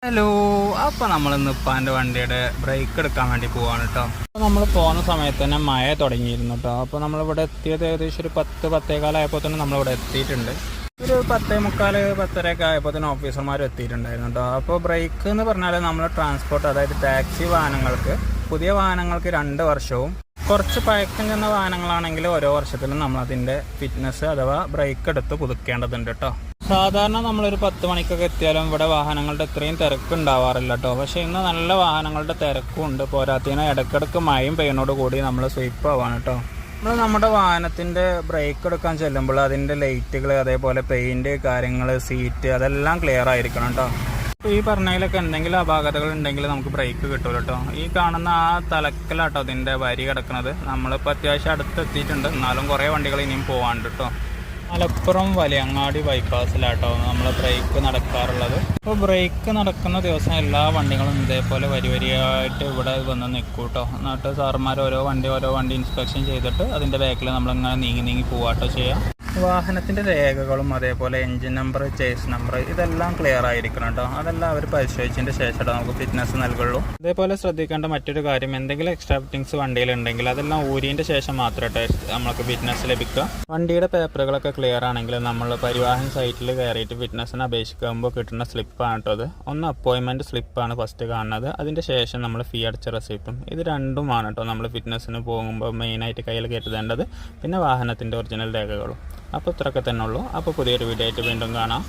Hello, അപ്പോൾ നമ്മളിന്ന് ഇപ്പാൻ്റെ വണ്ടിയുടെ ബ്രേക്ക് എടുക്കാൻ വേണ്ടി പോവാണ് കേട്ടോ. അപ്പോൾ നമ്മൾ പോകുന്ന സമയത്ത് തന്നെ മഴ തുടങ്ങിയിരുന്നു കേട്ടോ. അപ്പോൾ നമ്മളിവിടെ എത്തിയത് ഏകദേശം ഒരു 10-10:15 തന്നെ നമ്മളിവിടെ എത്തിയിട്ടുണ്ട്. ഒരു 10:45-10:30 ആയപ്പോൾ തന്നെ ഓഫീസർമാർ എത്തിയിട്ടുണ്ടായിരുന്നു കേട്ടോ. അപ്പോൾ ബ്രേക്ക് എന്ന് പറഞ്ഞാൽ നമ്മൾ ട്രാൻസ്പോർട്ട്, അതായത് ടാക്സി വാഹനങ്ങൾക്ക്, പുതിയ വാഹനങ്ങൾക്ക് 2 വർഷവും, കുറച്ച് പഴക്കം ചെന്ന വാഹനങ്ങളാണെങ്കിൽ ഓരോ വർഷത്തിലും നമ്മളതിൻ്റെ ഫിറ്റ്നസ് അഥവാ ബ്രേക്ക് എടുത്ത് പുതുക്കേണ്ടതുണ്ട് കേട്ടോ. സാധാരണ നമ്മളൊരു 10 മണിക്കൊക്കെ എത്തിയാലും ഇവിടെ വാഹനങ്ങളുടെ ഇത്രയും തിരക്ക് ഉണ്ടാവാറില്ല കേട്ടോ. പക്ഷേ ഇന്ന് നല്ല വാഹനങ്ങളുടെ തിരക്കും ഉണ്ട്. പോരാത്തതിന് ഇടയ്ക്കിടയ്ക്ക് മഴയും പെയ്യുന്നതോട് കൂടി നമ്മൾ സ്വീപ്പ് ആവാണ് കേട്ടോ. നമ്മൾ നമ്മുടെ വാഹനത്തിൻ്റെ ബ്രേക്ക് എടുക്കാൻ ചെല്ലുമ്പോൾ അതിൻ്റെ ലൈറ്റുകൾ, അതേപോലെ പെയിൻറ്റ് കാര്യങ്ങൾ, സീറ്റ്, അതെല്ലാം ക്ലിയർ ആയിരിക്കണം കേട്ടോ. അപ്പോൾ ഈ പറഞ്ഞതിലൊക്കെ എന്തെങ്കിലും അപാകതകൾ ഉണ്ടെങ്കിൽ നമുക്ക് ബ്രേക്ക് കിട്ടുമല്ലോ കേട്ടോ. ഈ കാണുന്ന ആ തലക്കലാട്ടോ അതിൻ്റെ വരി കിടക്കുന്നത്. നമ്മളിപ്പോൾ അത്യാവശ്യം അടുത്തെത്തിയിട്ടുണ്ട്, എന്നാലും കുറേ വണ്ടികൾ ഇനിയും പോകാണ്ട് കേട്ടോ. മലപ്പുറം വലിയങ്ങാടി ബൈപ്പാസിലാട്ടോ നമ്മൾ ബ്രേക്ക് നടക്കാറുള്ളത്. അപ്പോൾ ബ്രേക്ക് നടക്കുന്ന ദിവസം എല്ലാ വണ്ടികളും ഇതേപോലെ വരിയായിട്ട് ഇവിടെ വന്ന് നിൽക്കും കേട്ടോ. എന്നിട്ട് സാറുമാർ ഓരോ വണ്ടി ഇൻസ്പെക്ഷൻ ചെയ്തിട്ട് അതിൻ്റെ ബാക്കിൽ നമ്മളിങ്ങനെ നീങ്ങി പോവാട്ടോ ചെയ്യാം. വാഹനത്തിൻ്റെ രേഖകളും അതേപോലെ എൻജിൻ നമ്പർ, ചേസ് നമ്പർ, ഇതെല്ലാം ക്ലിയർ ആയിരിക്കണം കേട്ടോ. അതെല്ലാം അവർ പരിശോധിച്ചതിൻ്റെ ശേഷം നമുക്ക് ഫിറ്റ്നസ് നൽകുള്ളൂ. അതേപോലെ ശ്രദ്ധിക്കേണ്ട മറ്റൊരു കാര്യം, എന്തെങ്കിലും എക്സ്ട്രാ ഫിറ്റിങ്സ് വണ്ടിയിലുണ്ടെങ്കിൽ അതെല്ലാം ഊരിൻ്റെ ശേഷം മാത്രമേ നമുക്ക് ഫിറ്റ്നസ് ലഭിക്കുക. വണ്ടിയുടെ പേപ്പറുകളൊക്കെ ക്ലിയർ ആണെങ്കിൽ നമ്മൾ പരിവാഹൻ സൈറ്റിൽ കയറിയിട്ട് ഫിറ്റ്നസിന് അപേക്ഷിക്കുമ്പോൾ കിട്ടുന്ന സ്ലിപ്പാണ് കേട്ടോ അത്. ഒന്ന് അപ്പോയിൻമെൻറ്റ് സ്ലിപ്പാണ് ഫസ്റ്റ് കാണുന്നത്. അതിൻ്റെ ശേഷം നമ്മൾ ഫീ അടച്ച റെസിപ്റ്റും. ഇത് രണ്ടുമാണ് കേട്ടോ നമ്മൾ ഫിറ്റ്നസ്സിന് പോകുമ്പോൾ മെയിനായിട്ട് കയ്യിൽ കരുതേണ്ടത്. പിന്നെ വാഹനത്തിൻ്റെ ഒറിജിനൽ രേഖകളും. അപ്പോൾ ഇത്രയൊക്കെ തന്നെ ഉള്ളൂ. അപ്പോൾ പുതിയൊരു വീഡിയോ ആയിട്ട് വീണ്ടും കാണാം.